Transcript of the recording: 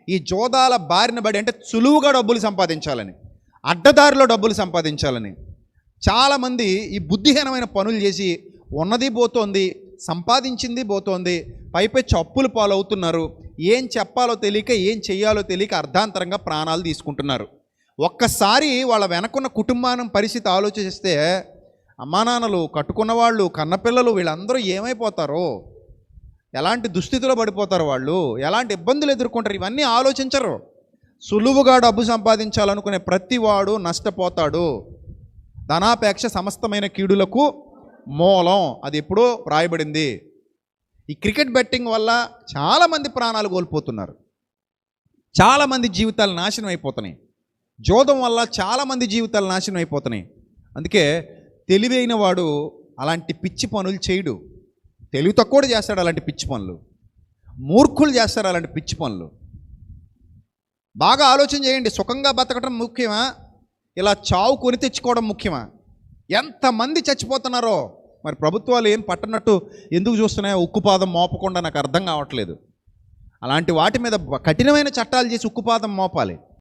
ఈ జోదాల బారిన పడి, అంటే సులువుగా డబ్బులు సంపాదించాలని, అడ్డదారిలో డబ్బులు సంపాదించాలని చాలామంది ఈ బుద్ధిహీనమైన పనులు చేసి ఉన్నది పోతోంది, సంపాదించింది పోతోంది, పైపెచ్చి అప్పులు పాలవుతున్నారు. ఏం చెప్పాలో తెలియక, ఏం చెయ్యాలో తెలియక అర్ధాంతరంగా ప్రాణాలు తీసుకుంటున్నారు. ఒక్కసారి వాళ్ళ వెనకున్న కుటుంబానం పరిస్థితి ఆలోచిస్తే అమ్మానాన్నలు, కట్టుకున్న వాళ్ళు, కన్నపిల్లలు వీళ్ళందరూ ఏమైపోతారో, ఎలాంటి దుస్థితిలో పడిపోతారు, వాళ్ళు ఎలాంటి ఇబ్బందులు ఎదుర్కొంటారు, ఇవన్నీ ఆలోచించరు. సులువుగా డబ్బు సంపాదించాలనుకునే ప్రతివాడు నష్టపోతాడు. ధనాపేక్ష సమస్తమైన కీడులకు మూలం, అది ఎప్పుడో రాయబడింది. ఈ క్రికెట్ బెట్టింగ్ వల్ల చాలామంది ప్రాణాలు కోల్పోతున్నారు, చాలామంది జీవితాలు నాశనం అయిపోతున్నాయి. జోదం వల్ల చాలామంది జీవితాలు నాశనం అయిపోతున్నాయి. అందుకే తెలివైన వాడు అలాంటి పిచ్చి పనులు చేయడు. తెలివి తక్కువ చేస్తాడు అలాంటి పిచ్చి పనులు, మూర్ఖులు చేస్తారు అలాంటి పిచ్చి పనులు. బాగా ఆలోచన చేయండి. సుఖంగా బతకడం ముఖ్యమా, ఇలా చావు కొని తెచ్చుకోవడం ముఖ్యమా? ఎంతమంది చచ్చిపోతున్నారో మరి ప్రభుత్వాలు ఏం పట్టనట్టు ఎందుకు చూస్తున్నాయో ఉక్కుపాదం మోపకుండా నాకు అర్థం కావట్లేదు. అలాంటి వాటి మీద కఠినమైన చట్టాలు చేసి ఉక్కుపాదం మోపాలి.